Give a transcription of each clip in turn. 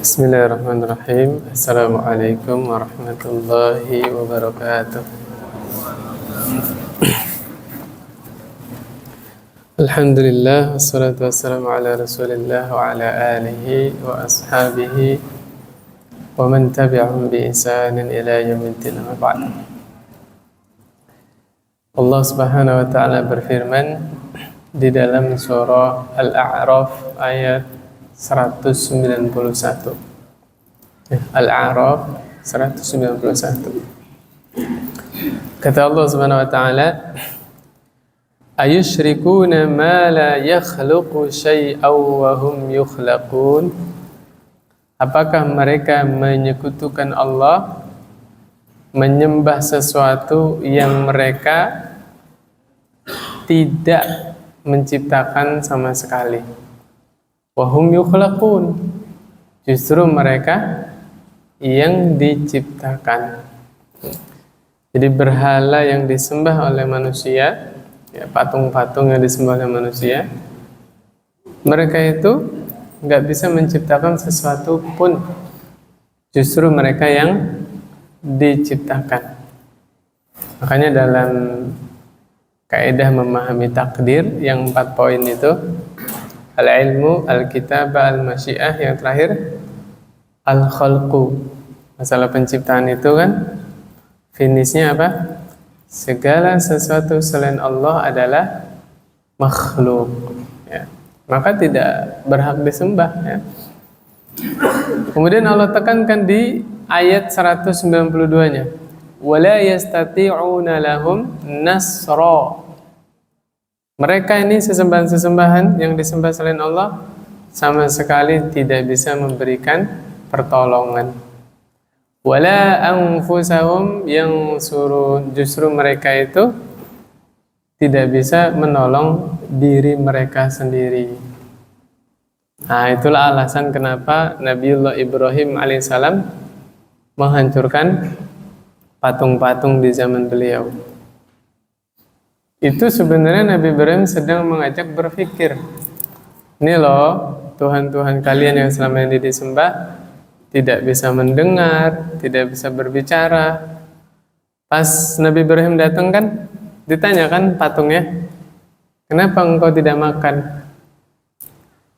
Bismillahirrahmanirrahim. Assalamualaikum warahmatullahi wabarakatuh. Alhamdulillah, wassalatu wassalamu ala rasulillah wa ala alihi wa ashabihi wa man tabi'ahum bi ihsanin ila yaumiddin, amma ba'd. Allah Subhanahu wa ta'ala berfirman di dalam surah Al-A'raf ayat 191. Al-A'raf 191. Kata Allah Subhanahu wa ta'ala, ayushrikuna ma la yakhluqu syai'aw wa hum yukhlaqun. Apakah mereka menyekutukan Allah, menyembah sesuatu yang mereka tidak menciptakan sama sekali? Wa hum yukhlaqun, justru mereka yang diciptakan. Jadi berhala yang disembah oleh manusia, ya, patung-patung yang disembah oleh manusia, mereka itu nggak bisa menciptakan sesuatu pun, justru mereka yang diciptakan. Makanya dalam kaidah memahami takdir yang 4 poin itu, al-ilmu, al-kitabah, al-masyiah, yang terakhir al-khalqu. Masalah penciptaan itu kan finishnya apa? Segala sesuatu selain Allah adalah makhluk, ya. Maka tidak berhak disembah, ya. Kemudian Allah tekankan di ayat 192-nya, wala yastati'una lahum nasra. Mereka ini sesembahan-sesembahan yang disembah selain Allah sama sekali tidak bisa memberikan pertolongan. Wala anfusahum yansurun, justru mereka itu tidak bisa menolong diri mereka sendiri. Nah, itulah alasan kenapa Nabiullah Ibrahim alaihissalam menghancurkan patung-patung di zaman beliau. Itu sebenarnya Nabi Ibrahim sedang mengajak berpikir, ini loh Tuhan-Tuhan kalian yang selama ini disembah tidak bisa mendengar, tidak bisa berbicara. Pas Nabi Ibrahim datang kan ditanyakan patungnya, kenapa engkau tidak makan?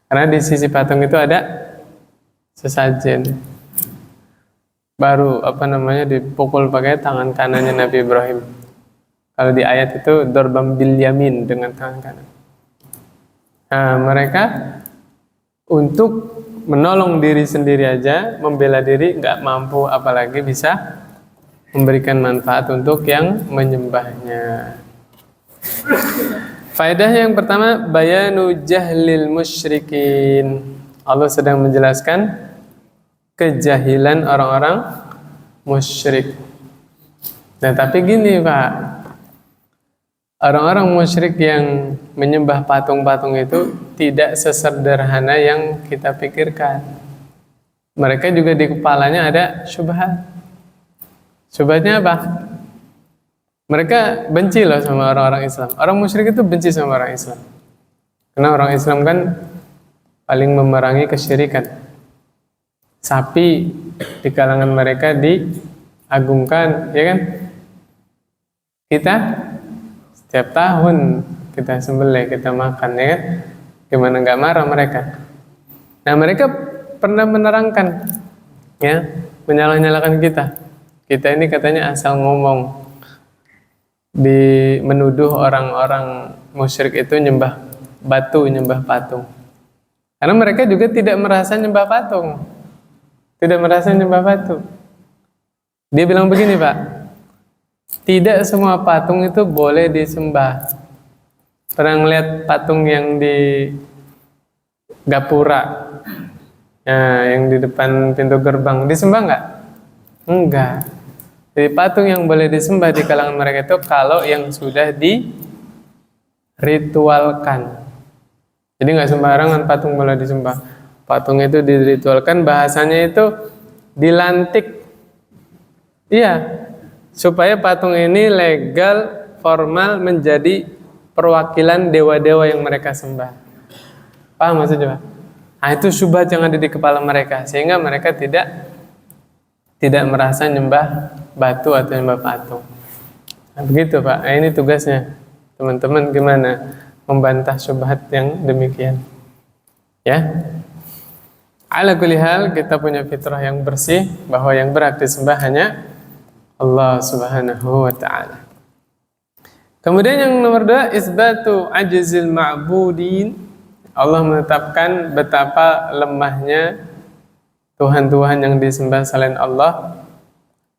Karena di sisi patung itu ada sesajen. Baru dipukul pakai tangan kanannya Nabi Ibrahim. Kalau di ayat itu dorbam bil yamin, dengan tangan kanan. Nah, mereka untuk menolong diri sendiri aja, membela diri nggak mampu, apalagi bisa memberikan manfaat untuk yang menyembahnya. Faedah yang pertama, bayanu jahlil musyrikin. Allah sedang menjelaskan kejahilan orang-orang musyrik. Nah, tapi gini Pak, orang-orang musyrik yang menyembah patung-patung itu tidak sesederhana yang kita pikirkan. Mereka juga di kepalanya ada syubhat. Syubhatnya apa? Mereka benci loh sama orang-orang Islam. Orang musyrik itu benci sama orang Islam. Karena orang Islam kan paling memerangi kesyirikan. Sapi di kalangan mereka diagungkan, ya kan? Kita setiap tahun kita sembelih, kita makan, ya kan? Gimana nggak marah mereka? Nah, mereka pernah menerangkan, ya, menyalah-nyalakan kita. Kita ini katanya asal ngomong, menuduh orang-orang musyrik itu nyembah batu, nyembah patung. Karena mereka juga tidak merasa nyembah patung, tidak merasa nyembah batu. Dia bilang begini Pak, tidak semua patung itu boleh disembah. Pernah ngeliat patung yang di Gapura, ya, yang di depan pintu gerbang, disembah nggak? Enggak. Jadi patung yang boleh disembah di kalangan mereka itu kalau yang sudah diritualkan. Jadi nggak sembarangan patung boleh disembah. Patung itu diritualkan, bahasanya itu dilantik. Iya, supaya patung ini legal, formal, menjadi perwakilan dewa-dewa yang mereka sembah. Paham maksudnya Pak? Nah, itu syubhat yang ada di kepala mereka sehingga mereka tidak merasa nyembah batu atau nyembah patung. Nah, begitu Pak. Nah, ini tugasnya teman-teman, gimana membantah syubhat yang demikian. Ya. Ala kulli hal, kita punya fitrah yang bersih bahwa yang berhak disembah hanya Allah Subhanahu wa taala. Kemudian yang nomor 2, isbatu ajzil ma'budin. Allah menetapkan betapa lemahnya Tuhan-Tuhan yang disembah selain Allah,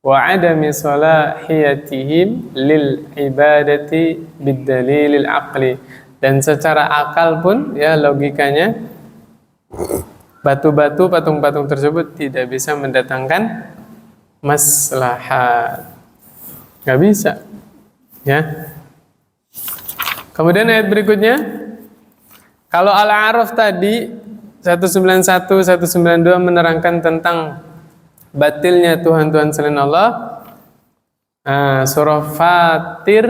wa adami salahiyatihim lil ibadati bid-dalilil aqli. Dan secara akal pun, ya logikanya, batu-batu, patung-patung tersebut tidak bisa mendatangkan maslahat. Nggak bisa. Ya. Kemudian ayat berikutnya, kalau Al-A'raf tadi 191, 192 menerangkan tentang batilnya Tuhan-Tuhan selain Allah. Surah Fatir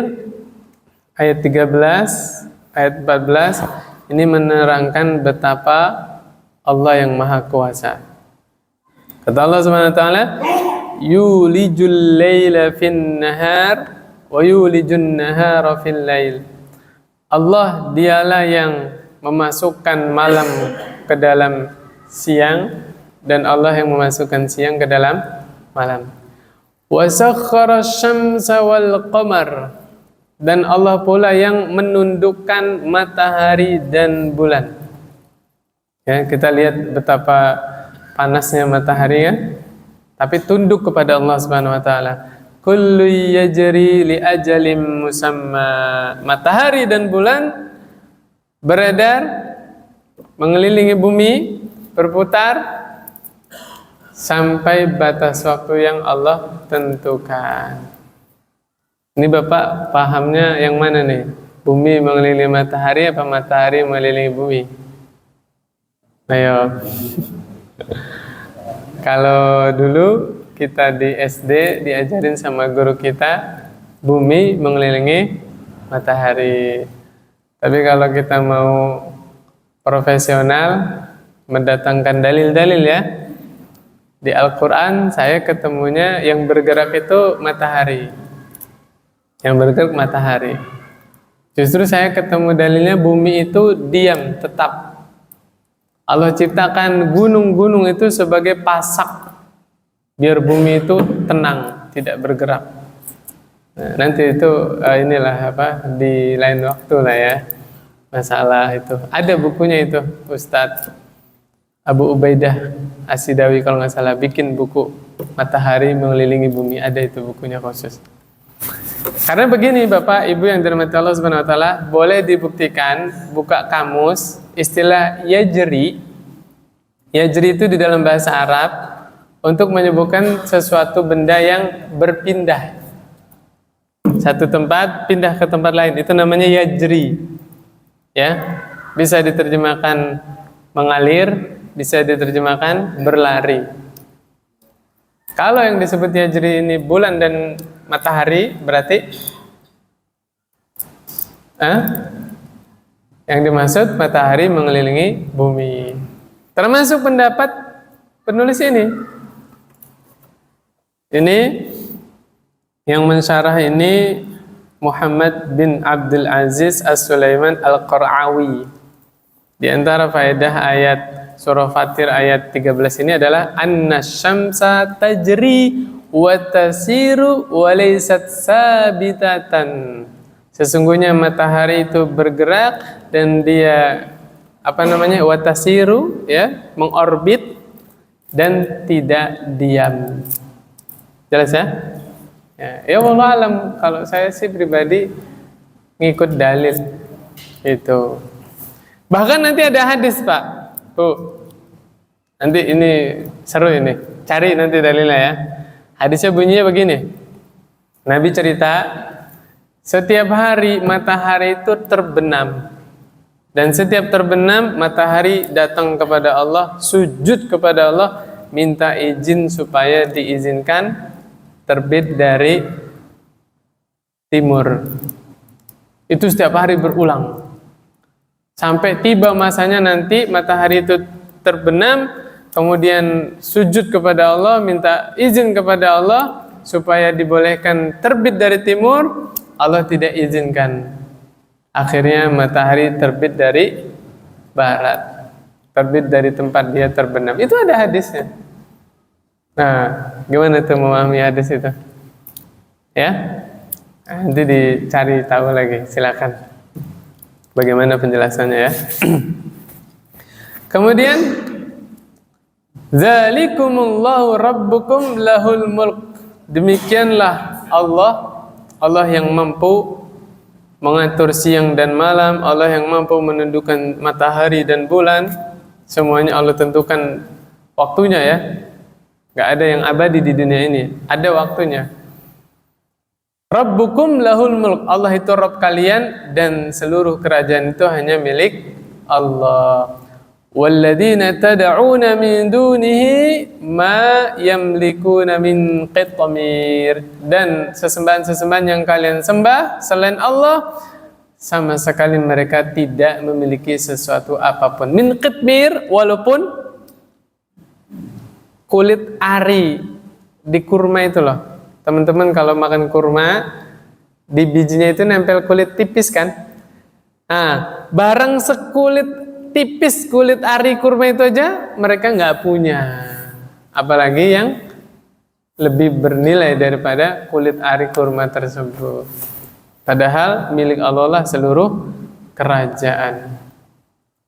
ayat 13, ayat 14 ini menerangkan betapa Allah yang Maha Kuasa. Kata Allah Subhanahu wa taala, yulijul laila fin nahar wa yulijun nahara fil lail. Allah dialah yang memasukkan malam ke dalam siang dan Allah yang memasukkan siang ke dalam malam. Wa sakhkhara asy-syamsa wal qamar, dan Allah pula yang menundukkan matahari dan bulan. Ya, kita lihat betapa panasnya matahari ya, tapi tunduk kepada Allah Subhanahu wa taala. Kullu yajri li ajalin musamma. Matahari dan bulan beredar mengelilingi bumi, berputar sampai batas waktu yang Allah tentukan. Ini Bapak pahamnya yang mana nih? Bumi mengelilingi matahari apa matahari mengelilingi bumi? Ayo. Kalau dulu kita di SD diajarin sama guru kita, bumi mengelilingi matahari. Tapi kalau kita mau profesional, mendatangkan dalil-dalil ya, di Al-Quran saya ketemunya yang bergerak itu matahari. Yang bergerak matahari. Justru saya ketemu dalilnya bumi itu diam, tetap. Allah ciptakan gunung-gunung itu sebagai pasak, biar bumi itu tenang, tidak bergerak. Nah, nanti itu inilah di lain waktu lah ya, masalah itu. Ada bukunya itu, Ustadz Abu Ubaidah As-Sidawi kalau nggak salah bikin buku Matahari Mengelilingi Bumi, ada itu bukunya khusus. Karena begini Bapak Ibu yang dirahmati Allah Subhanahu wa taala, boleh dibuktikan, buka kamus istilah yajri. Yajri itu di dalam bahasa Arab untuk menyebutkan sesuatu benda yang berpindah. Satu tempat pindah ke tempat lain, itu namanya yajri. Ya, bisa diterjemahkan mengalir, bisa diterjemahkan berlari. Kalau yang disebut yajri ini bulan dan matahari, berarti yang dimaksud matahari mengelilingi bumi. Termasuk pendapat penulis ini. Ini yang mensyarah ini Muhammad bin Abdul Aziz As-Sulaiman Al-Qara'awi. Di antara faedah ayat surah Fatir ayat 13 ini adalah annasyamsa tajri wa tasiru wa laysat sabitatan. Sesungguhnya matahari itu bergerak dan dia wa tasiru ya, mengorbit dan tidak diam. Jelas ya? Ya wallahu alam, kalau saya sih pribadi ngikut dalil itu. Bahkan nanti ada hadis Pak, Bu. Nanti ini seru ini, cari nanti dalilnya ya. Hadisnya bunyinya begini. Nabi cerita, setiap hari matahari itu terbenam. Dan setiap terbenam matahari datang kepada Allah, sujud kepada Allah, minta izin supaya diizinkan terbit dari timur. Itu setiap hari berulang. Sampai tiba masanya nanti matahari itu terbenam, kemudian sujud kepada Allah, minta izin kepada Allah supaya dibolehkan terbit dari timur, Allah tidak izinkan. Akhirnya matahari terbit dari barat, terbit dari tempat dia terbenam. Itu ada hadisnya. Nah, gimana tuh memahami hadis itu? Ya, nanti dicari tahu lagi, silakan. Bagaimana penjelasannya ya? Kemudian, Zalikumullahu rabbukum lahul mulk. Demikianlah Allah yang mampu mengatur siang dan malam, Allah yang mampu menundukkan matahari dan bulan. Semuanya Allah tentukan waktunya ya. Gak ada yang abadi di dunia ini, ada waktunya. Rabbukum lahul mulk. Allah itu Rabb kalian dan seluruh kerajaan itu hanya milik Allah. Walladzina tad'una min dunihi ma yamlikuna min qitmir. Dan sesembahan-sesembahan yang kalian sembah selain Allah, sama sekali mereka tidak memiliki sesuatu apapun. Min qitmir, walaupun kulit ari di kurma itu loh. Teman-teman kalau makan kurma, di bijinya itu nempel kulit tipis kan? Nah, barang sekulit tipis kulit ari kurma itu aja mereka nggak punya, apalagi yang lebih bernilai daripada kulit ari kurma tersebut. Padahal milik Allah lah seluruh kerajaan.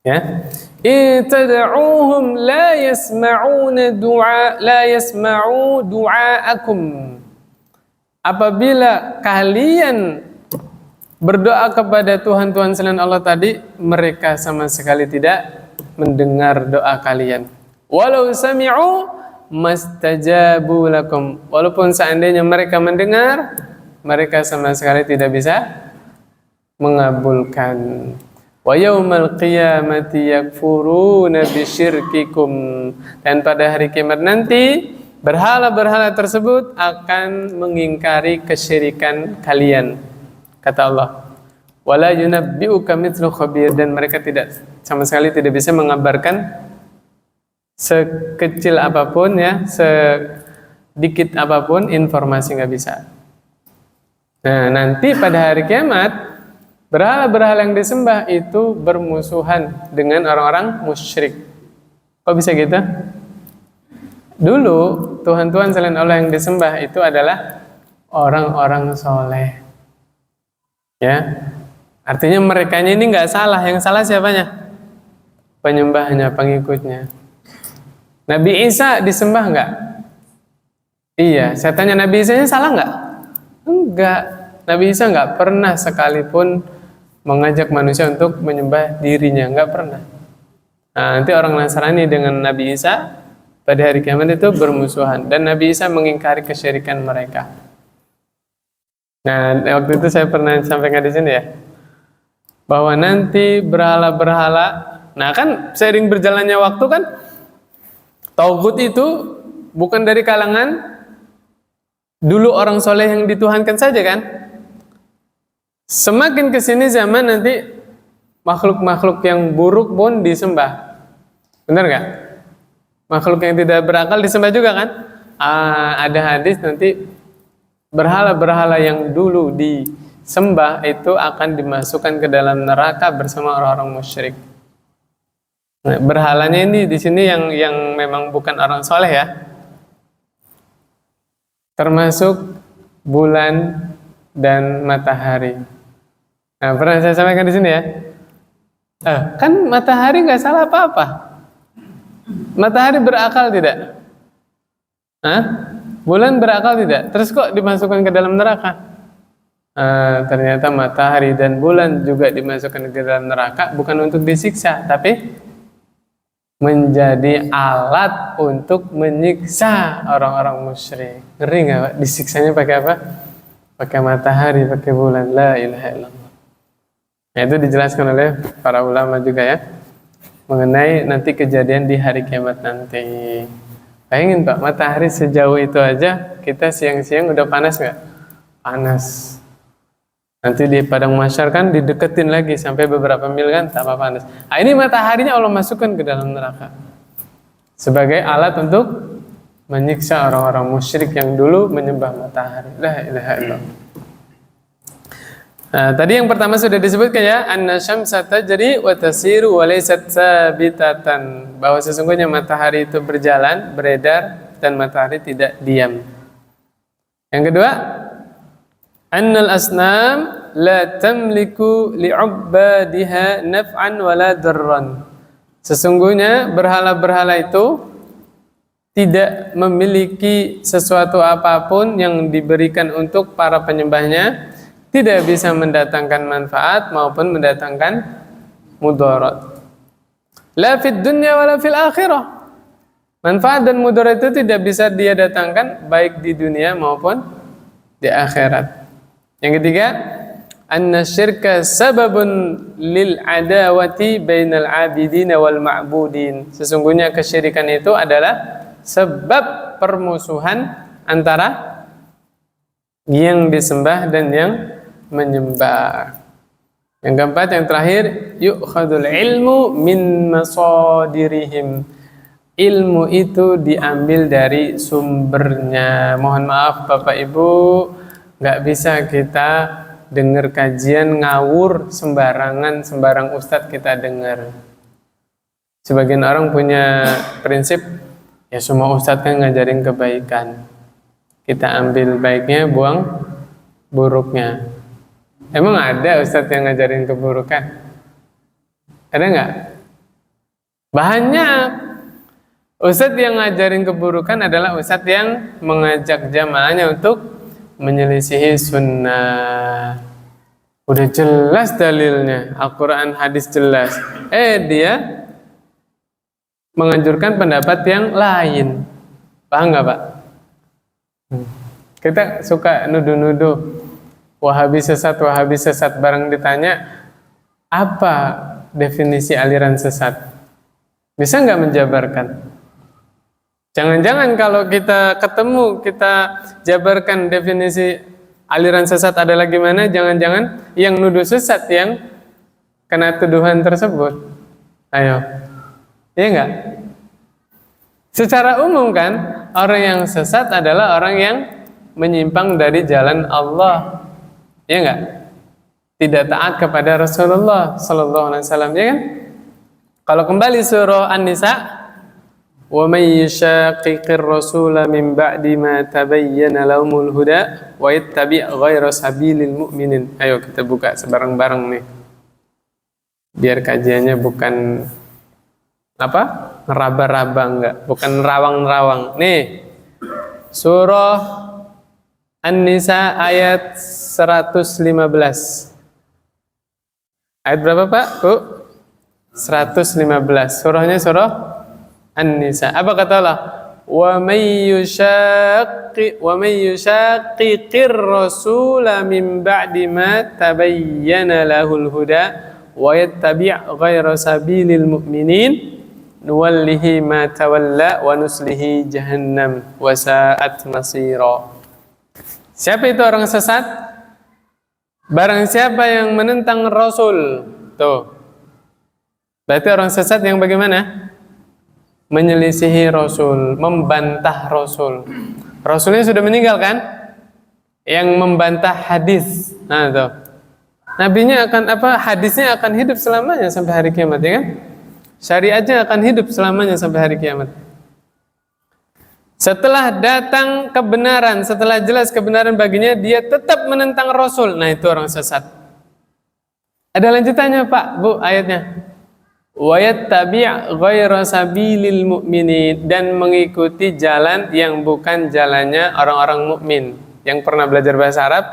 Ya, itad'uhum la yasma'u du'aakum. Apabila kalian berdoa kepada Tuhan-Tuhan selain Allah tadi, mereka sama sekali tidak mendengar doa kalian. Walau sami'u mastajabu lakum. Walaupun seandainya mereka mendengar, mereka sama sekali tidak bisa mengabulkan. Wa yaumal qiyamati yakfuruna bisyirkikum. Dan pada hari kiamat nanti, berhala-berhala tersebut akan mengingkari kesyirikan kalian. Kata Allah, wala yunabbi'uka mithlu khabir. Dan mereka sama sekali tidak bisa mengabarkan sekecil apapun ya, sedikit apapun informasi, nggak bisa. Nah, nanti pada hari kiamat, berhala-berhala yang disembah itu bermusuhan dengan orang-orang musyrik. Kok bisa gitu? Dulu Tuhan-Tuhan selain Allah yang disembah itu adalah orang-orang soleh. Ya, artinya mereka ini nggak salah, yang salah siapanya? Penyembahnya, pengikutnya. Nabi Isa disembah nggak? Iya, saya tanya Nabi Isa salah nggak? Enggak. Nabi Isa nggak pernah sekalipun mengajak manusia untuk menyembah dirinya, nggak pernah. Nah, nanti orang Nasrani dengan Nabi Isa pada hari kiamat itu bermusuhan, dan Nabi Isa mengingkari kesyirikan mereka. Nah, waktu itu saya pernah sampaikan di sini ya, bahwa nanti berhala-berhala, nah kan seiring berjalannya waktu kan, tauhid itu bukan dari kalangan dulu orang soleh yang dituhankan saja kan. Semakin kesini zaman nanti makhluk-makhluk yang buruk pun disembah, benar gak? Makhluk yang tidak berakal disembah juga kan? Ada hadis nanti berhala-berhala yang dulu disembah itu akan dimasukkan ke dalam neraka bersama orang-orang musyrik. Nah, berhalanya ini di sini yang memang bukan orang soleh ya, termasuk bulan dan matahari. Nah, pernah saya sampaikan di sini ya. Kan matahari nggak salah apa-apa. Matahari berakal tidak? Bulan berakal tidak? Terus kok dimasukkan ke dalam neraka? Ternyata matahari dan bulan juga dimasukkan ke dalam neraka bukan untuk disiksa, tapi menjadi alat untuk menyiksa orang-orang musyrik. Ngeri nggak Pak? Disiksanya pakai apa? Pakai matahari, pakai bulan. La ilaha illallah. Nah, itu dijelaskan oleh para ulama juga ya, mengenai nanti kejadian di hari kiamat nanti. Bayangin Pak, matahari sejauh itu aja, kita siang-siang udah panas nggak? Panas. Nanti di padang mahsyar kan dideketin lagi sampai beberapa mil kan, tambah panas. Nah, ini mataharinya Allah masukkan ke dalam neraka. sebagai alat untuk menyiksa orang-orang musyrik yang dulu menyembah matahari. La ilaha illallah. Nah, tadi yang pertama sudah disebutkan ya, anna syamsa tajri wa tasiru wa laysat sabitatan, bahwa sesungguhnya matahari itu berjalan, beredar, dan matahari tidak diam. Yang kedua, annal asnam la tamliku li'ubbadiha naf'an wa la darran. Sesungguhnya berhala-berhala itu tidak memiliki sesuatu apapun yang diberikan untuk para penyembahnya, tidak bisa mendatangkan manfaat maupun mendatangkan mudarat. La fid dunya wala fil akhirah. Manfaat dan mudarat itu tidak bisa dia datangkan baik di dunia maupun di akhirat. Yang ketiga, anna syirka sababun lil adawati bainal abidin wal ma'budin. Sesungguhnya kesyirikan itu adalah sebab permusuhan antara yang disembah dan yang menyembah. Yang keempat, yang terakhir, yu'khadul ilmu min masadirihim. Ilmu itu diambil dari sumbernya. Mohon maaf Bapak Ibu, nggak bisa kita dengar kajian ngawur sembarangan, sembarang ustadz kita dengar. Sebagian orang punya prinsip, ya semua ustadz kan ngajarin kebaikan, kita ambil baiknya, buang buruknya. Emang ada ustadz yang ngajarin keburukan? Ada nggak? Banyak. Ustadz yang ngajarin keburukan adalah ustadz yang mengajak jamaahnya untuk menyelisihi sunnah. Udah jelas dalilnya, Al-Quran, hadis jelas. Dia menganjurkan pendapat yang lain. Paham nggak Pak? Kita suka nuduh-nuduh Wahabi sesat, bareng ditanya apa definisi aliran sesat, bisa nggak menjabarkan? Jangan-jangan kalau kita ketemu, kita jabarkan definisi aliran sesat adalah gimana, jangan-jangan yang nuduh sesat yang kena tuduhan tersebut. Ayo, iya nggak? Secara umum kan, orang yang sesat adalah orang yang menyimpang dari jalan Allah. Ya enggak? Tidak taat kepada Rasulullah sallallahu alaihi wasallam, ya kan? Kalau kembali surah An-Nisa, wa may yushaqiqir rasula min ba'di ma tabayyana lahumul huda wa yattabi' ghayra sabilil mu'minin. Ayo kita buka sebareng-bareng nih. Biar kajiannya bukan apa? Ngeraba-raba, enggak, bukan rawang-rawang. Nih. Surah An-Nisa ayat 115. Ayat berapa Pak? Bu? 115. Surahnya surah An-Nisa. Apa kata Allah? Wa may yushaqiqir rasula min ba'di ma tabayyana lahul huda wa yattabi' ghayra sabilil mu'minin nuwallihi ma tawalla wa nuslihi jahannam wa sa'at masira. Siapa itu orang sesat? Barang siapa yang menentang Rasul. Tuh. Berarti orang sesat yang bagaimana? Menyelisihi Rasul, membantah Rasul. Rasulnya sudah meninggal kan? Yang membantah hadis. Nah, tuh. Nabinya akan apa? Hadisnya akan hidup selamanya sampai hari kiamat, ya kan? Syariatnya akan hidup selamanya sampai hari kiamat. Setelah datang kebenaran, setelah jelas kebenaran baginya, dia tetap menentang Rasul. Nah, itu orang sesat. Ada lanjutannya Pak, Bu, ayatnya. Wa yattabi' ghayra sabilil mu'minin, dan mengikuti jalan yang bukan jalannya orang-orang mukmin. Yang pernah belajar bahasa Arab,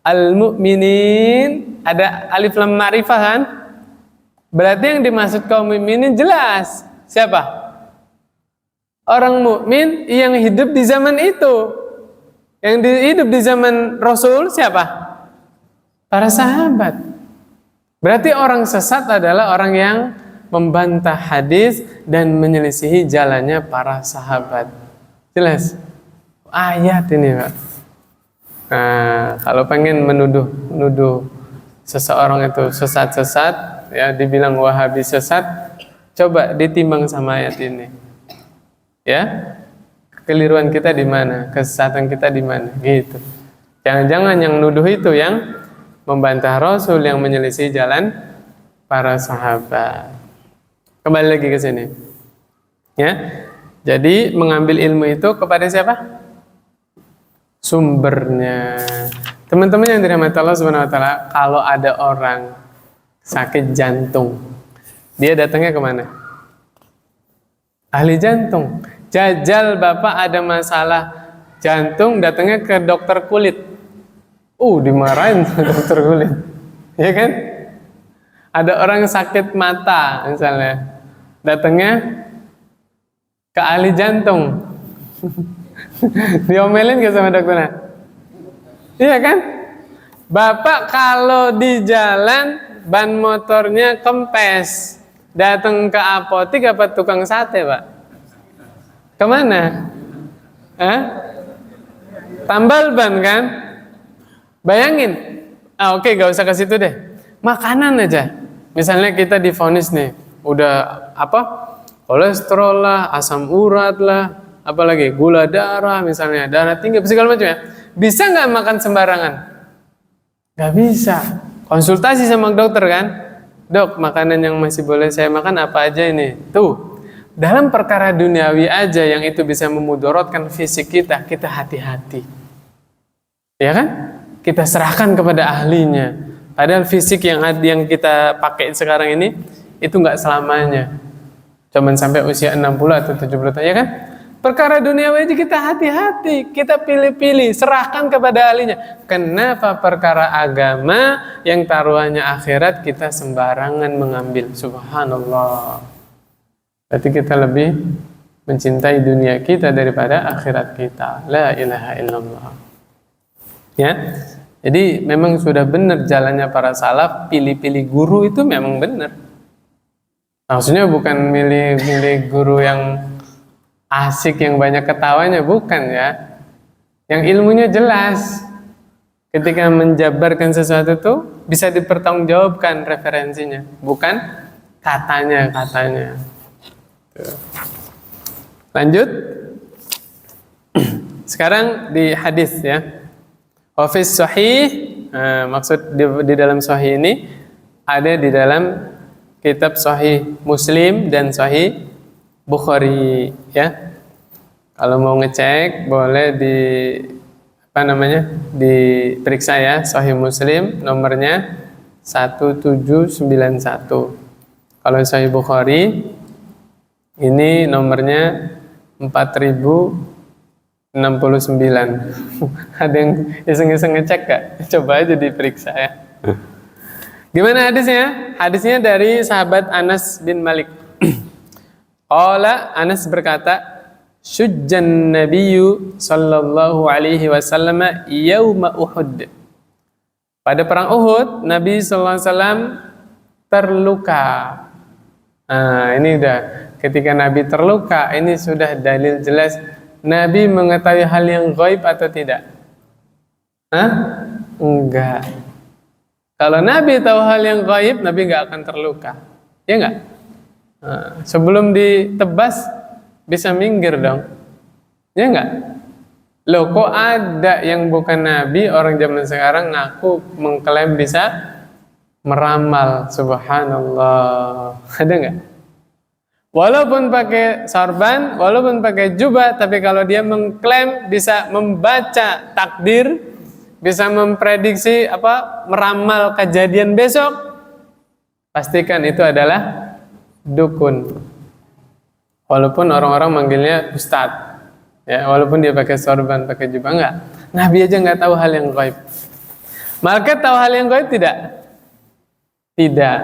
al-mu'minin ada alif lam ma'rifah kan? Berarti yang dimaksud kaum mukminin jelas. Siapa? Orang mukmin yang hidup di zaman itu. Yang hidup di zaman Rasul siapa? Para sahabat. Berarti orang sesat adalah orang yang membantah hadis dan menyelisihi jalannya para sahabat. Jelas? Ayat ini Pak. Nah, kalau pengen menuduh seseorang itu sesat-sesat, ya dibilang Wahabi sesat, coba ditimbang sama ayat ini. Ya, kekeliruan kita di mana, kesesatan kita di mana, gitu. Jangan-jangan yang nuduh itu yang membantah Rasul, yang menyelisih jalan para sahabat. Kembali lagi ke sini. Ya. Jadi mengambil ilmu itu kepada siapa? Sumbernya. Teman-teman yang dirahmati Allah Subhanahu wa taala, kalau ada orang sakit jantung, dia datangnya kemana? Ahli jantung. Jajal Bapak ada masalah jantung, datangnya ke dokter kulit. Dimarahin dokter kulit. Ya kan? Ada orang sakit mata misalnya, datangnya ke ahli jantung. Diomelin gak sama dokternya? Iya kan? Bapak kalau di jalan ban motornya kempes, datang ke apotik apa tukang sate, Pak? Kemana? Tambal ban kan? Bayangin. Oke, gak usah ke situ deh. Makanan aja. Misalnya kita divonis nih, udah kolesterol lah, asam urat lah, apalagi gula darah misalnya, darah tinggi, segala macam ya. Bisa nggak makan sembarangan? Nggak bisa. Konsultasi sama dokter kan, dok, makanan yang masih boleh saya makan apa aja ini? Tuh, dalam perkara duniawi aja yang itu bisa memudorotkan fisik kita, kita hati-hati. Ya kan? Kita serahkan kepada ahlinya. Padahal fisik yang kita pakai sekarang ini itu nggak selamanya. Cuman sampai usia 60 atau 70 tahun, ya kan? Perkara duniawi aja kita hati-hati, kita pilih-pilih, serahkan kepada ahlinya. Kenapa perkara agama yang taruhannya akhirat kita sembarangan mengambil? Subhanallah. Berarti kita lebih mencintai dunia kita daripada akhirat kita. La ilaha illallah. Ya. Jadi memang sudah benar jalannya para salaf, pilih-pilih guru itu memang benar. Maksudnya bukan milih guru yang asik, yang banyak ketawanya, bukan ya. Yang ilmunya jelas. Ketika menjabarkan sesuatu itu bisa dipertanggungjawabkan referensinya, bukan katanya. Lanjut. Sekarang di hadis ya. Wafis sahih, maksud di dalam sahih ini ada di dalam kitab Sahih Muslim dan Sahih Bukhari ya. Kalau mau ngecek boleh diperiksa ya. Sahih Muslim nomornya 1791. Kalau Sahih Bukhari ini nomornya 4069. Ada yang iseng-iseng ngecek gak? Coba aja diperiksa ya. Gimana hadisnya? Hadisnya dari sahabat Anas bin Malik. Qala, Anas berkata, syujjan nabiyyu sallallahu alaihi wasallam yauma Uhud. Pada perang Uhud, Nabi sallallahu alaihi wasallam terluka. Ini udah ketika Nabi terluka, ini sudah dalil jelas Nabi mengetahui hal yang gaib atau tidak? Enggak. Kalau Nabi tahu hal yang gaib, Nabi nggak akan terluka. Ya nggak? Sebelum ditebas, bisa minggir dong. Ya nggak? Loh, kok ada yang bukan Nabi, orang zaman sekarang ngaku mengklaim bisa meramal. Subhanallah. Ada nggak? Walaupun pakai sorban, walaupun pakai jubah, tapi kalau dia mengklaim bisa membaca takdir, bisa memprediksi meramal kejadian besok, pastikan itu adalah dukun. Walaupun orang-orang manggilnya ustadz, ya, walaupun dia pakai sorban, pakai jubah, enggak. Nabi aja nggak tahu hal yang gaib. Malaikat tahu hal yang gaib tidak? Tidak.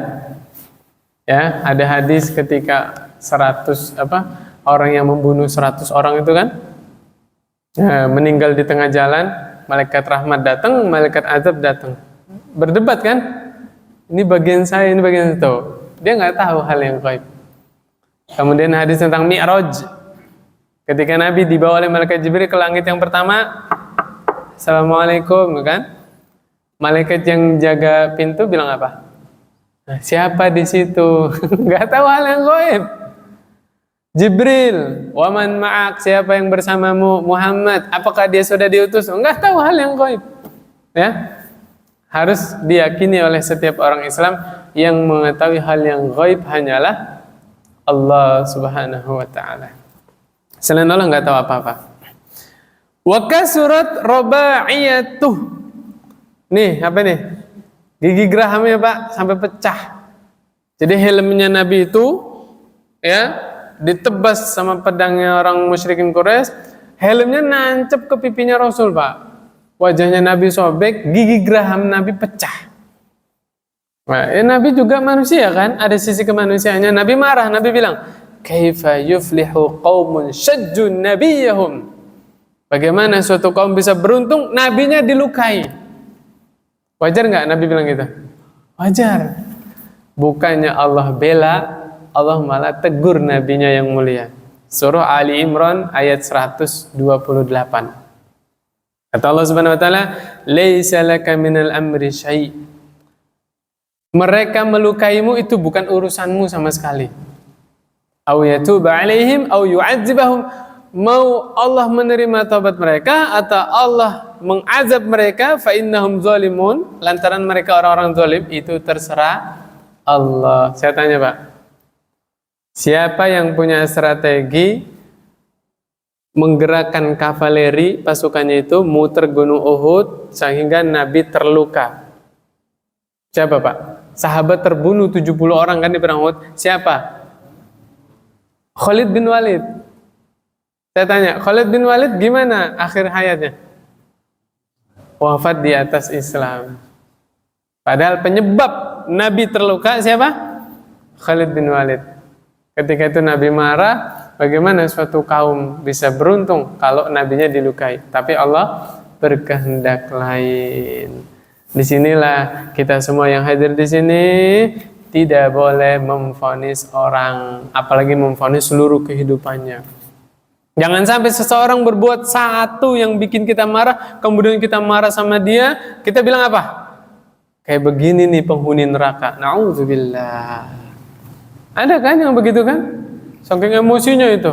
Ya, ada hadis ketika 100 orang yang membunuh 100 orang itu kan meninggal di tengah jalan, malaikat rahmat datang, malaikat azab datang, berdebat kan, ini bagian saya, ini bagian itu. Dia nggak tahu hal yang gaib. Kemudian hadis tentang Mi'raj, ketika Nabi dibawa oleh malaikat Jibril ke langit yang pertama, Assalamualaikum kan, malaikat yang jaga pintu bilang apa? Siapa di situ? Nggak tahu hal yang gaib. Jibril, waman ma'ak, siapa yang bersamamu? Muhammad, apakah dia sudah diutus? Enggak tahu hal yang gaib. Ya, harus diyakini oleh setiap orang Islam yang mengetahui hal yang gaib hanyalah Allah Subhanahu wa taala. Selain Allah enggak tahu apa-apa. Wa kasurat roba'iyatuh. Nih, apa nih? Gigi gerahamnya Pak sampai pecah. Jadi helmnya Nabi itu ya ditebas sama pedangnya orang musyrikin Quraisy, helmnya nancep ke pipinya Rasul, Pak. Wajahnya Nabi sobek, gigi geraham Nabi pecah. Nah, ya Nabi juga manusia kan, ada sisi kemanusiaannya. Nabi marah, Nabi bilang, "Kaifa yuflihu qaumun syajju nabiyahum?" Bagaimana suatu kaum bisa beruntung nabinya dilukai? Wajar nggak Nabi bilang gitu? Wajar. Bukannya Allah bela, Allah malah tegur nabinya yang mulia. Surah Ali Imran ayat 128. Kata Allah Subhanahu wa taala, "Laisa laka minal amri syai'." Mereka melukaimu itu bukan urusanmu sama sekali. Aw yatuba 'alaihim aw yu'adzibahum. Mau Allah menerima taubat mereka atau Allah mengazab mereka, fa innahum zalimun, lantaran mereka orang-orang zalim, itu terserah Allah. Saya tanya, Pak. Siapa yang punya strategi menggerakkan kavaleri pasukannya itu muter gunung Uhud sehingga Nabi terluka? Siapa, Pak? Sahabat terbunuh 70 orang kan di perang Uhud. Siapa? Khalid bin Walid. Saya tanya, Khalid bin Walid gimana akhir hayatnya? Wafat di atas Islam. Padahal penyebab Nabi terluka siapa? Khalid bin Walid. Ketika itu Nabi marah, bagaimana suatu kaum bisa beruntung kalau nabinya dilukai? Tapi Allah berkehendak lain. Disinilah kita semua yang hadir di sini tidak boleh memvonis orang, apalagi memvonis seluruh kehidupannya. Jangan sampai seseorang berbuat satu yang bikin kita marah, kemudian kita marah sama dia, kita bilang apa? Kayak begini nih penghuni neraka. Na'udzubillah. Ada kan yang begitu kan? Saking emosinya itu.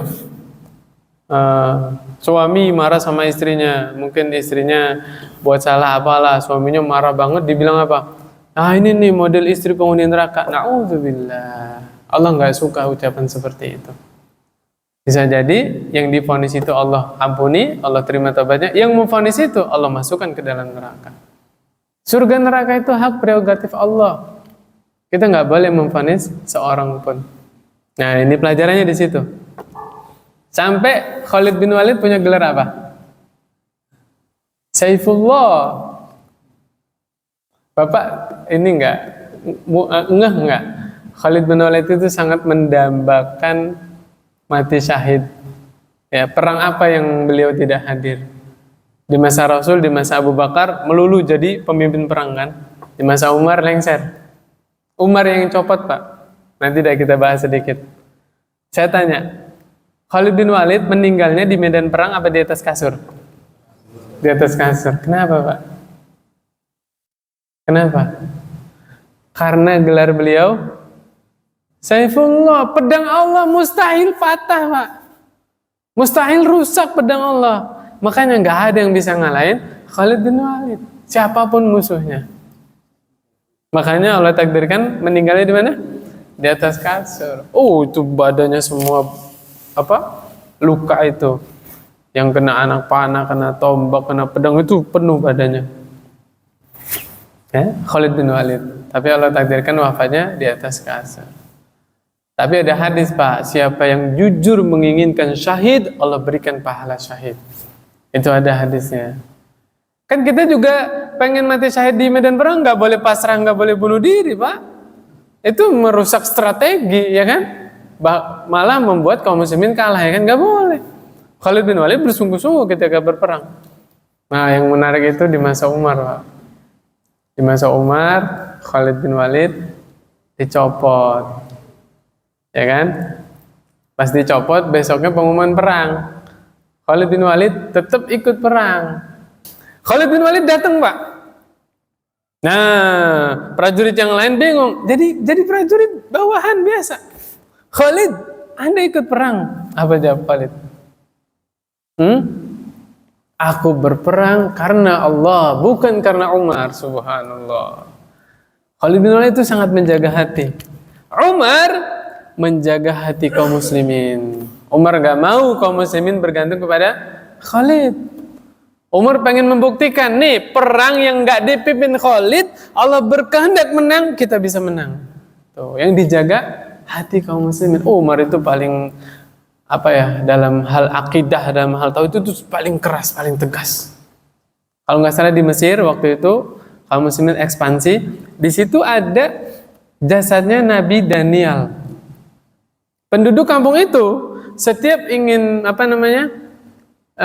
Suami marah sama istrinya, mungkin istrinya buat salah apalah, suaminya marah banget, dibilang apa? Ah ini nih model istri penghuni neraka. Na'udzubillah. Allah nggak suka ucapan seperti itu. Bisa jadi yang divonis itu Allah ampuni, Allah terima taubatnya. Yang memvonis itu Allah masukkan ke dalam neraka. Surga neraka itu hak prerogatif Allah. Kita nggak boleh memvonis seorang pun. Nah ini pelajarannya di situ. Sampai Khalid bin Walid punya gelar apa? Saifullah. Bapak ini enggak. Khalid bin Walid itu sangat mendambakan mati syahid. Ya, perang apa yang beliau tidak hadir? Di masa Rasul, di masa Abu Bakar melulu jadi pemimpin perang kan? Di masa Umar lengser. Umar yang copot, Pak. Nanti dah kita bahas sedikit. Saya tanya, Khalid bin Walid meninggalnya di medan perang apa di atas kasur? Di atas kasur. Kenapa, Pak? Kenapa? Karena gelar beliau Saifullah, pedang Allah mustahil patah, Pak. Mustahil rusak pedang Allah. Makanya nggak ada yang bisa ngalahin Khalid bin Walid, siapapun musuhnya. Makanya Allah takdirkan meninggalnya di mana? Di atas kasur. Oh, itu badannya semua luka itu. Yang kena anak panah, kena tombak, kena pedang itu penuh badannya. Ya, Khalid bin Walid. Tapi Allah takdirkan wafatnya di atas kasur. Tapi ada hadis, Pak, siapa yang jujur menginginkan syahid, Allah berikan pahala syahid. Itu ada hadisnya. Kan kita juga pengen mati syahid di medan perang, nggak boleh pasrah, nggak boleh bunuh diri, Pak. Itu merusak strategi, ya kan? Malah membuat kaum muslimin kalah, ya kan? Nggak boleh. Khalid bin Walid bersungguh-sungguh ketika berperang. Nah, yang menarik itu di masa Umar, Pak. Di masa Umar, Khalid bin Walid dicopot. Ya kan? Pas dicopot, besoknya pengumuman perang. Khalid bin Walid tetap ikut perang. Khalid bin Walid datang, Pak. Nah, prajurit yang lain bingung. Jadi prajurit bawahan biasa. Khalid, Anda ikut perang. Apa jawab Khalid? Aku berperang karena Allah, bukan karena Umar. Subhanallah. Khalid bin Walid itu sangat menjaga hati. Umar menjaga hati kaum muslimin. Umar gak mau kaum muslimin bergantung kepada Khalid. Umar pengen membuktikan, nih perang yang gak dipimpin Khalid, Allah berkehendak menang, kita bisa menang. Tuh, yang dijaga hati kaum muslimin. Umar itu paling dalam hal akidah, dalam hal tauhid itu paling keras, paling tegas. Kalau nggak salah di Mesir waktu itu kaum muslimin ekspansi, di situ ada jasadnya Nabi Daniel. Penduduk kampung itu setiap ingin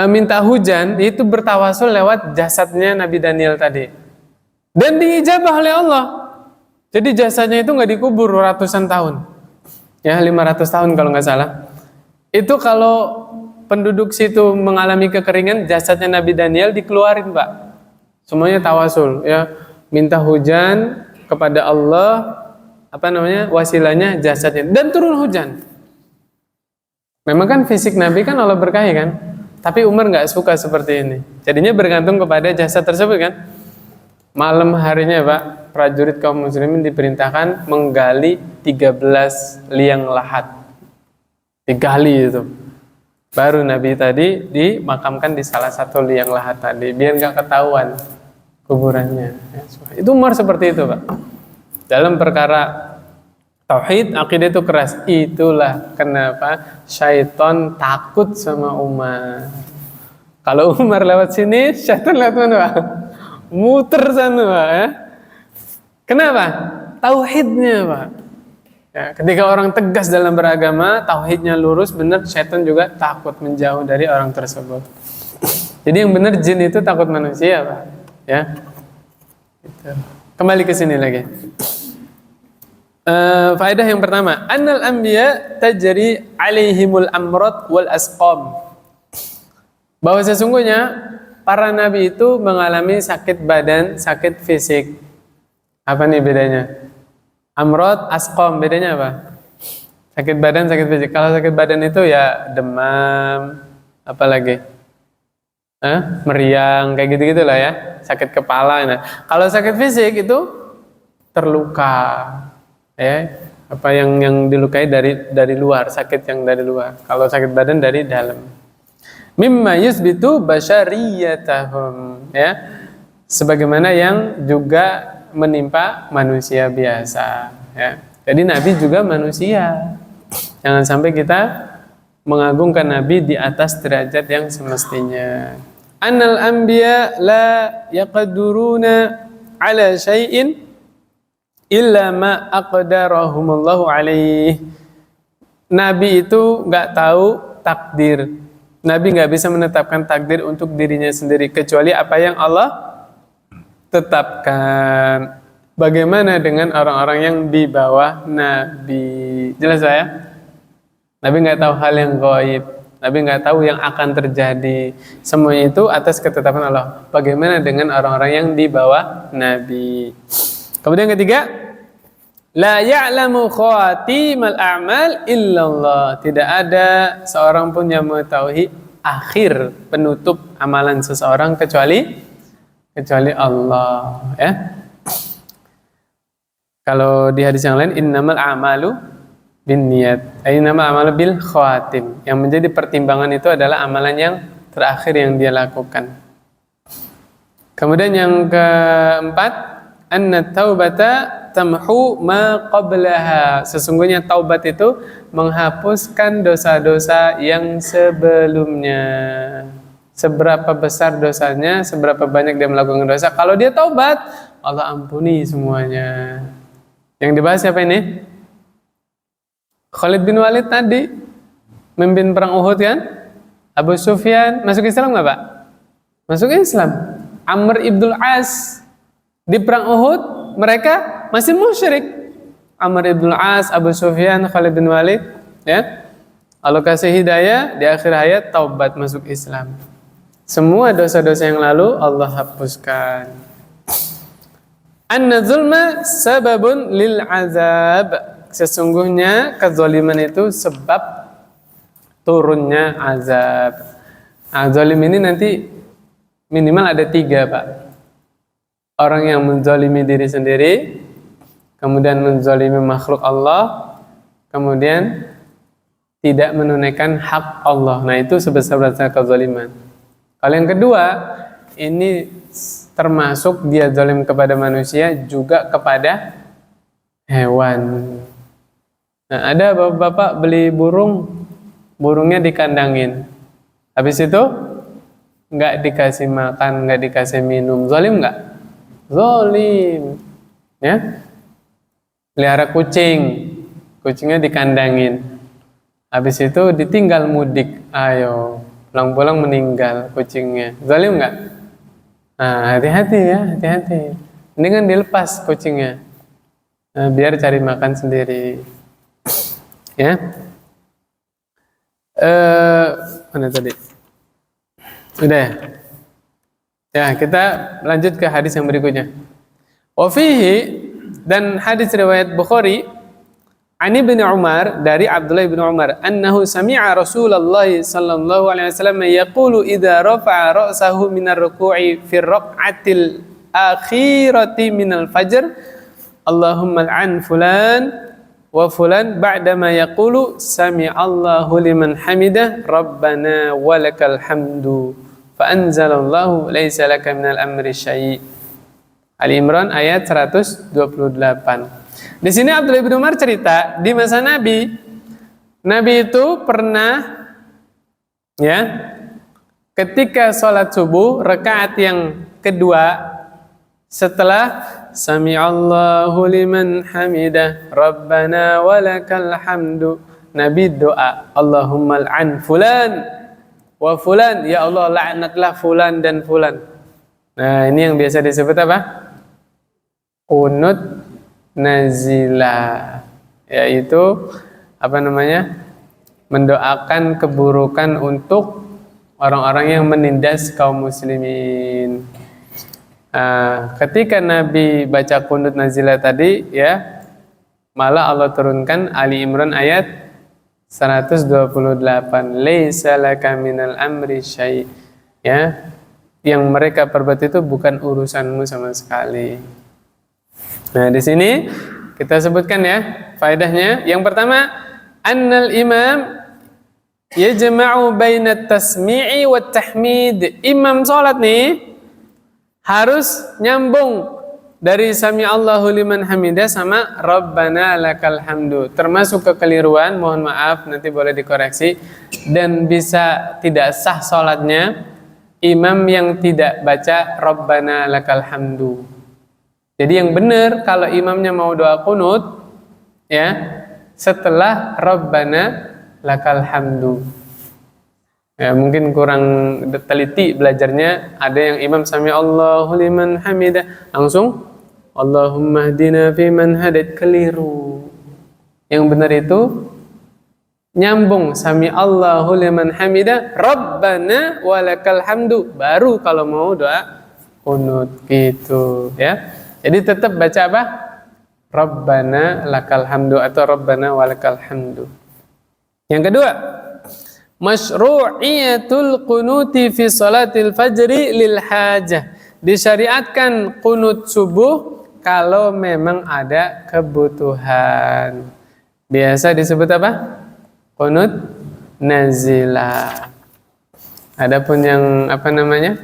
minta hujan itu bertawasul lewat jasadnya Nabi Daniel tadi, dan diijabah oleh Allah. Jadi jasadnya itu nggak dikubur ratusan tahun, ya 500 tahun kalau nggak salah. Itu kalau penduduk situ mengalami kekeringan, jasadnya Nabi Daniel dikeluarin, Pak. Semuanya tawasul, ya, minta hujan kepada Allah, wasilahnya jasadnya, dan turun hujan. Memang kan fisik Nabi kan Allah berkahi kan, tapi Umar nggak suka seperti ini. Jadinya bergantung kepada jasad tersebut kan. Malam harinya, Pak, prajurit kaum muslimin diperintahkan menggali 13 liang lahat. Digali itu. Baru Nabi tadi dimakamkan di salah satu liang lahat tadi, biar nggak ketahuan kuburannya. Itu Umar seperti itu, Pak. Dalam perkara tauhid, akidah itu keras. Itulah kenapa syaitan takut sama Umar. Kalau Umar lewat sini, syaitan lewat mana, Pak? Muter sana, Pak, ya. Kenapa? Tauhidnya, Pak. Ya, ketika orang tegas dalam beragama, tauhidnya lurus, benar, syaitan juga takut menjauh dari orang tersebut. Jadi yang benar jin itu takut manusia, Pak. Ya, gitu. Kembali ke sini lagi. Faedah yang pertama, annal anbiya tajri alaihimul amrad wal asqam. Bahwa sesungguhnya para nabi itu mengalami sakit badan, sakit fisik. Apa nih bedanya? Amrod, asqam, bedanya apa? Sakit badan, sakit fisik. Kalau sakit badan itu ya demam, apalagi? Meriang, kayak gitu-gitu lah ya. Sakit kepala. Nah. Kalau sakit fisik itu terluka, ya. Apa yang dilukai dari luar, sakit yang dari luar. Kalau sakit badan dari dalam. Mimma yusbitu basyariyatahum, ya. Sebagaimana yang juga menimpa manusia biasa, ya. Jadi Nabi juga manusia. Jangan sampai kita mengagungkan Nabi di atas derajat yang semestinya. Annal anbiya la yaqdiruna ala syai'in illa ma aqdarahumullahu alaih. Nabi itu nggak tahu takdir. Nabi nggak bisa menetapkan takdir untuk dirinya sendiri kecuali apa yang Allah tetapkan. Bagaimana dengan orang-orang yang di bawah Nabi? Jelas ya? Nabi nggak tahu hal yang gaib. Nabi nggak tahu yang akan terjadi. Semuanya itu atas ketetapan Allah. Bagaimana dengan orang-orang yang di bawah Nabi? Kemudian ketiga, la ya'lamu khatimal a'mal illallah. Tidak ada seorang pun yang mengetahui akhir penutup amalan seseorang kecuali Allah, ya. Kalau di hadis yang lain, innamal a'malu binniyat, innamal a'malu bil khawatim. Yang menjadi pertimbangan itu adalah amalan yang terakhir yang dia lakukan. Kemudian yang keempat, anna taubata tamhu ma qablaha. Sesungguhnya taubat itu menghapuskan dosa-dosa yang sebelumnya. Seberapa besar dosanya, seberapa banyak dia melakukan dosa, kalau dia taubat, Allah ampuni semuanya. Yang dibahas siapa ini? Khalid bin Walid tadi, memimpin perang Uhud kan? Abu Sufyan, masuk Islam nggak, Pak? Masuk Islam. Amr ibnul As, di perang Uhud, mereka masih musyrik. Amr ibnul As, Abu Sufyan, Khalid bin Walid, ya. Allah kasih hidayah, di akhir hayat taubat masuk Islam. Semua dosa-dosa yang lalu Allah hapuskan. Anna zulma sababun lil azab. Sesungguhnya kezaliman itu sebab turunnya azab. Nah, zalim ini nanti minimal ada 3, Pak. Orang yang menzalimi diri sendiri, kemudian menzalimi makhluk Allah, kemudian tidak menunaikan hak Allah. Nah, itu sebesar-besar kezaliman. Kalau yang kedua, ini termasuk dia zalim kepada manusia, juga kepada hewan. Nah, ada bapak-bapak beli burung, burungnya dikandangin. Habis itu nggak dikasih makan, nggak dikasih minum. Zalim nggak? Zalim. Ya. Pelihara kucing, kucingnya dikandangin. Habis itu ditinggal mudik. Ayo, pulang-pulang meninggal kucingnya. Zalim nggak? Nah, hati-hati ya, hati-hati. Ini kan dilepas kucingnya. Nah, biar cari makan sendiri. Ya. Mana tadi? Udah ya? Ya, kita lanjut ke hadis yang berikutnya. Wafihi, dan hadis riwayat Bukhari, Ani bin Umar, dari Abdullah bin Umar, annahu sami'a Rasulullah sallallahu alaihi wasallam yaqulu idza rafa'a ra'sahu minar ruku'i fi raq'atil akhirati minal fajr, Allahumma al'an fulan wa fulan ba'dama yaqulu sami'allahu liman hamidah rabbana walakal hamdu fa anzalallahu laisa laka minal amri syai'. Ali Imran ayat 128. Di sini Abdullah bin Umar cerita di masa Nabi itu pernah ya ketika sholat subuh rakaat yang kedua setelah sami'allahu liman hamidah rabbana walakal hamdu, Nabi doa Allahumma al'an fulan wa fulan, ya Allah laknatlah fulan dan fulan. Nah, ini yang biasa disebut apa? Qunut nazilah, yaitu apa namanya, mendoakan keburukan untuk orang-orang yang menindas kaum muslimin. Ketika Nabi baca qunut nazilah tadi ya, malah Allah turunkan Ali Imran ayat 128, laisa laka minal amri syai', ya, yang mereka perbuat itu bukan urusanmu sama sekali. Nah, di sini kita sebutkan ya faedahnya. Yang pertama, annal imam yajma'u bainat tasmi'i wat tahmid. Imam salat nih harus nyambung dari sami Allahu liman hamidah sama Rabbana lakal hamdu. Termasuk kekeliruan, mohon maaf nanti boleh dikoreksi, dan bisa tidak sah salatnya imam yang tidak baca Rabbana lakal hamdu. Jadi yang benar kalau imamnya mau doa qunut ya setelah Rabbana lakal hamdu. Ya, mungkin kurang teliti belajarnya, ada yang imam sami Allahu liman hamidah langsung Allahumma hdina fiman hadait, keliru. Yang benar itu nyambung sami Allahu liman hamidah Rabbana walakal hamdu, baru kalau mau doa qunut gitu ya. Jadi tetap baca apa? Rabbana lakal hamdu atau Rabbana walakal hamdu. Yang kedua, masyru'iyatul qunuti fi salatil fajri lil hajah. Disyariatkan qunut subuh kalau memang ada kebutuhan. Biasa disebut apa? Qunut nazilah. Adapun yang apa namanya?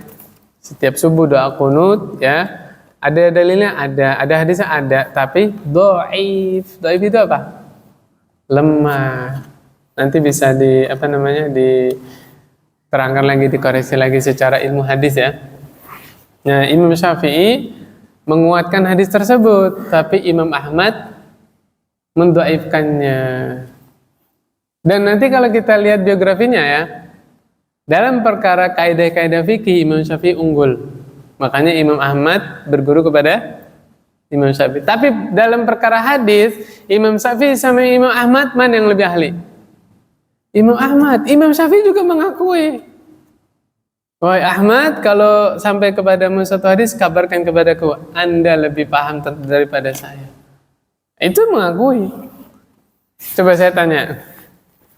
Setiap subuh doa qunut ya. Ada dalilnya, ada hadisnya ada, tapi dhaif. Dhaif itu apa? Lemah. Nanti bisa diterangkan lagi, dikoreksi lagi secara ilmu hadis ya. Nah, Imam Syafi'i menguatkan hadis tersebut, tapi Imam Ahmad mendhaifkannya. Dan nanti kalau kita lihat biografinya ya, dalam perkara kaidah-kaidah fikih Imam Syafi'i unggul. Makanya Imam Ahmad berguru kepada Imam Syafi'i. Tapi dalam perkara hadis, Imam Syafi'i sama Imam Ahmad mana yang lebih ahli? Imam Ahmad. Imam Syafi'i juga mengakui, wahai Ahmad, kalau sampai kepadamu satu hadis, kabarkan kepadaku, Anda lebih paham daripada saya. Itu mengakui. Coba saya tanya,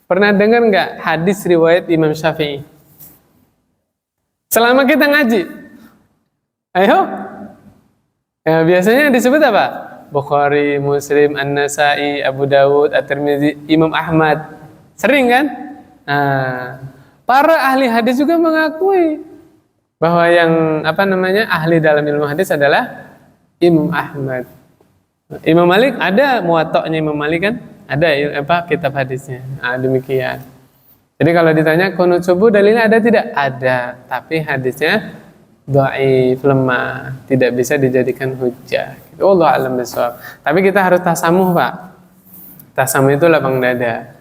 Pernah dengar nggak hadis riwayat Imam Syafi'i? Selama kita ngaji, ayo. Ya, biasanya disebut apa? Bukhari, Muslim, An-Nasai, Abu Dawud, At-Tirmidzi, Imam Ahmad. Sering kan? Nah, para ahli hadis juga mengakui bahwa yang ahli dalam ilmu hadis adalah Imam Ahmad. Imam Malik ada muwatta'nya Imam Malik kan? Ada kitab hadisnya. Nah, demikian. Jadi kalau ditanya qunut subuh dalilnya ada tidak? Ada, tapi hadisnya dhaif, lemah, tidak bisa dijadikan hujjah. Wallahu a'lam bishawab. Tapi kita harus tasamuh, Pak. Tasamuh itu lapang dada.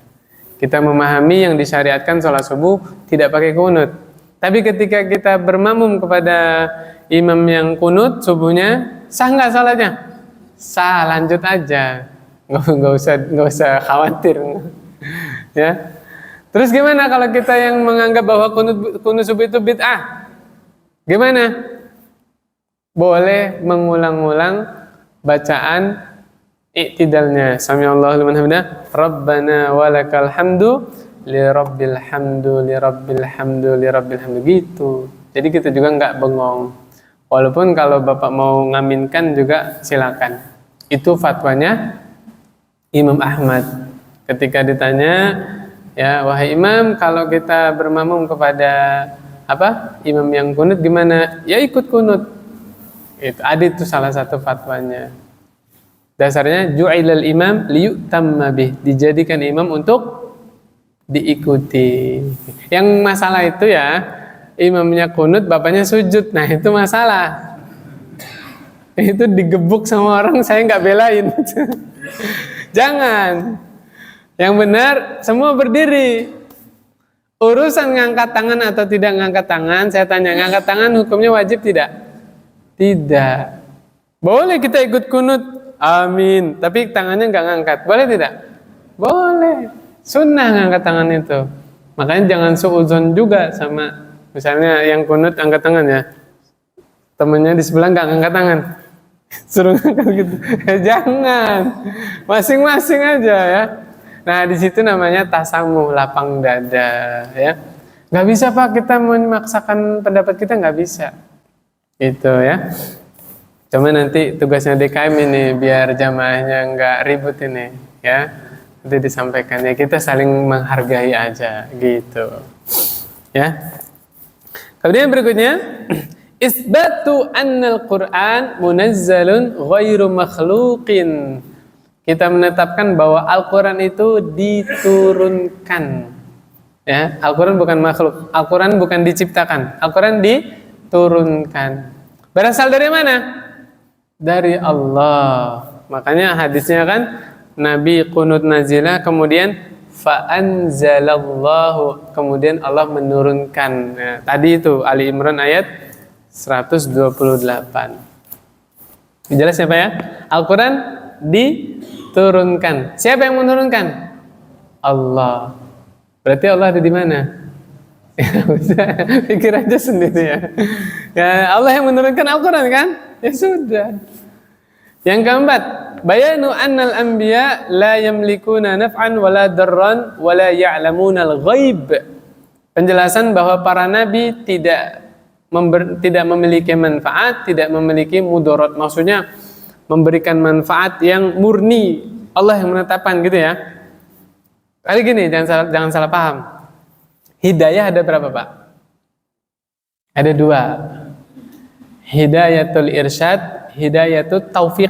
Kita memahami yang disyariatkan sholat subuh tidak pakai kunut. Tapi ketika kita bermakmum kepada imam yang kunut subuhnya, sah nggak sholatnya? Sah, lanjut aja. Nggak usah khawatir. Ya. Terus gimana kalau kita yang menganggap bahwa kunut subuh itu bid'ah? Gimana? Boleh mengulang-ulang bacaan i'tidalnya. Sami'allahu liman hamidah. Rabbana walakal hamdu li rabbil hamdu li rabbil hamdu li rabbil hamdu, gitu. Jadi kita juga nggak bengong. Walaupun kalau Bapak mau ngaminkan juga silakan. Itu fatwanya Imam Ahmad. Ketika ditanya, ya wahai imam, kalau kita bermakmum kepada imam yang kunut gimana? Ya ikut kunut. Itu salah satu fatwanya. Dasarnya ju'ilal imam liyutamma bih, dijadikan imam untuk diikuti. Yang masalah itu ya, imamnya kunut, bapaknya sujud. Nah, itu masalah. Itu digebuk sama orang, saya nggak belain. Jangan. Yang benar semua berdiri. Urusan ngangkat tangan atau tidak ngangkat tangan, saya tanya, ngangkat tangan hukumnya wajib tidak? Tidak. Boleh kita ikut kunut, amin, tapi tangannya nggak ngangkat, boleh tidak? Boleh. Sunnah ngangkat tangan itu. Makanya jangan suudzon juga sama, misalnya yang kunut angkat tangan ya, temennya di sebelah nggak ngangkat tangan, suruh ngangkat gitu. Jangan, masing-masing aja ya. Nah, di situ namanya tasamuh, lapang dada, ya. Nggak bisa Pak, kita memaksakan pendapat kita, nggak bisa. Itu ya. Cuma nanti tugasnya DKM ini biar jamaahnya nggak ribut ini, ya. Nanti disampaikan ya, kita saling menghargai aja, gitu. Ya. Kemudian berikutnya, isbatu annal Qur'an munazzalun ghairu makhluqin. Kita menetapkan bahwa Al-Quran itu diturunkan. Ya, Al-Quran bukan makhluk. Al-Quran bukan diciptakan. Al-Quran diturunkan. Berasal dari mana? Dari Allah. Makanya hadisnya kan, Nabi qunut nazilah, kemudian fa'anzalallahu, kemudian Allah menurunkan. Ya, tadi itu Ali Imran ayat 128. Jelas ya Pak ya? Al-Quran diturunkan. Siapa yang menurunkan? Allah. Berarti Allah ada di mana? Ya, pikir aja sendiri ya. Ya, Allah yang menurunkan Al-Quran kan? Ya sudah. Yang keempat, bayanu annal anbiya la yamlikuna naf'an wala darran wala ya'lamuna al-ghaib. Penjelasan bahwa para nabi tidak memiliki manfaat, tidak memiliki mudarat. Maksudnya memberikan manfaat yang murni, Allah yang menetapkan gitu ya. Kali gini, jangan salah paham. Hidayah ada berapa Pak? Ada dua. Hidayatul irsyad, hidayatul taufiq.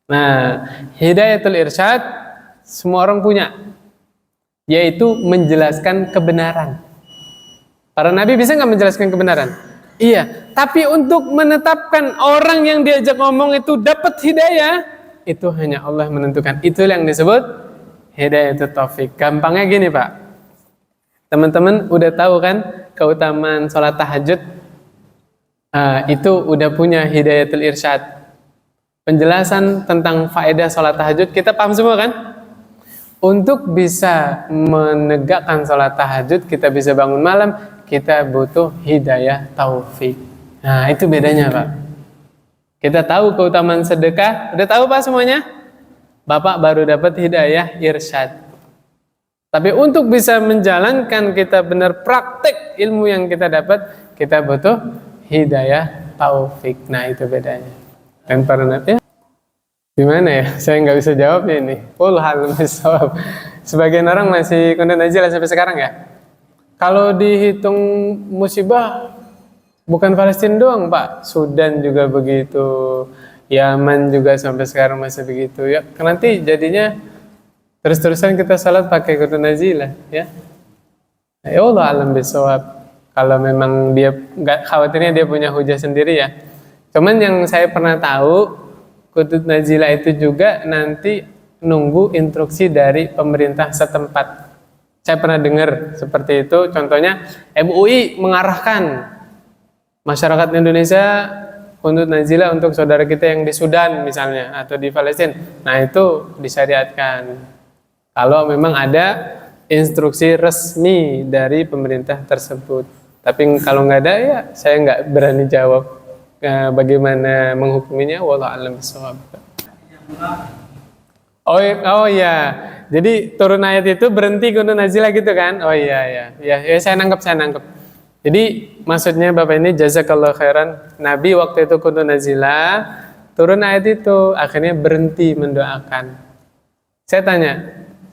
Nah, hidayatul irsyad semua orang punya, yaitu menjelaskan kebenaran. Para nabi bisa nggak menjelaskan kebenaran? Iya, tapi untuk menetapkan orang yang diajak ngomong itu dapat hidayah, itu hanya Allah menentukan. Itu yang disebut hidayatul taufik. Gampangnya gini Pak, teman-teman udah tahu kan keutamaan sholat tahajud? Itu udah punya hidayatul irsyad. Penjelasan tentang faedah sholat tahajud kita paham semua kan? Untuk bisa menegakkan sholat tahajud, kita bisa bangun malam, kita butuh hidayah taufik. Nah, itu bedanya Pak. Kita tahu keutamaan sedekah, udah tahu Pak semuanya? Bapak baru dapat hidayah irsyad. Tapi untuk bisa menjalankan kita benar praktek ilmu yang kita dapat, kita butuh hidayah taufik. Nah itu bedanya. Dan para nabi, gimana ya? Saya nggak bisa jawab ini. Hal misal. Sebagian orang masih kondon nazilah sampai sekarang ya. Kalau dihitung musibah, bukan Palestina doang Pak, Sudan juga begitu, Yaman juga sampai sekarang masih begitu. Ya, nanti jadinya terus-terusan kita salat pakai kondon nazilah, ya. Ya Allah alam bisawab. Kalau memang dia nggak khawatirnya dia punya hujah sendiri ya. Cuman yang saya pernah tahu, kutub nazilah itu juga nanti nunggu instruksi dari pemerintah setempat. Saya pernah dengar seperti itu. Contohnya MUI mengarahkan masyarakat Indonesia kutub nazilah untuk saudara kita yang di Sudan misalnya atau di Palestina. Nah itu disyariatkan. Kalau memang ada instruksi resmi dari pemerintah tersebut. Tapi kalau nggak ada ya saya nggak berani jawab bagaimana menghukuminya. Wallahu a'lam bishawab. Oh iya. Jadi turun ayat itu berhenti kutub nazilah gitu kan? Oh iya. Ya saya nangkep. Jadi maksudnya Bapak ini jazakallahu khairan. Nabi waktu itu kutub nazilah turun ayat itu akhirnya berhenti mendoakan. Saya tanya,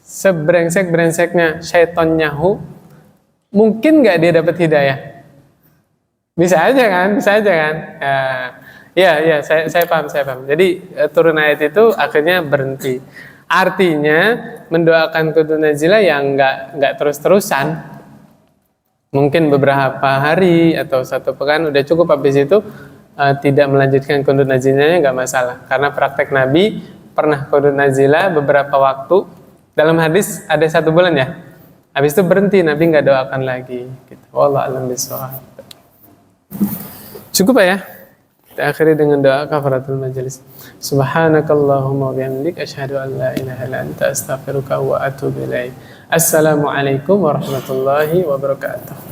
sebrengsek-brengseknya syaiton nyahu, mungkin nggak dia dapat hidayah? Bisa aja kan? Ya, saya paham. Jadi turun ayat itu akhirnya berhenti. Artinya mendoakan kutub nazilah yang nggak terus-terusan. Mungkin beberapa hari atau 1 pekan udah cukup, habis itu tidak melanjutkan kutub nazilahnya nggak masalah. Karena praktek Nabi pernah kutub nazilah beberapa waktu. Dalam hadis ada 1 bulan ya. Habis itu berhenti, Nabi nggak doakan lagi. Gitu. Wallahu a'lam bishawab. Cukup ya. Kita akhiri dengan doa kafaratul majelis. Subhanakallahumma wa bihamdik asyhadu an la ilaha illa anta astaghfiruka wa atubu ilaik. Assalamualaikum warahmatullahi wabarakatuh.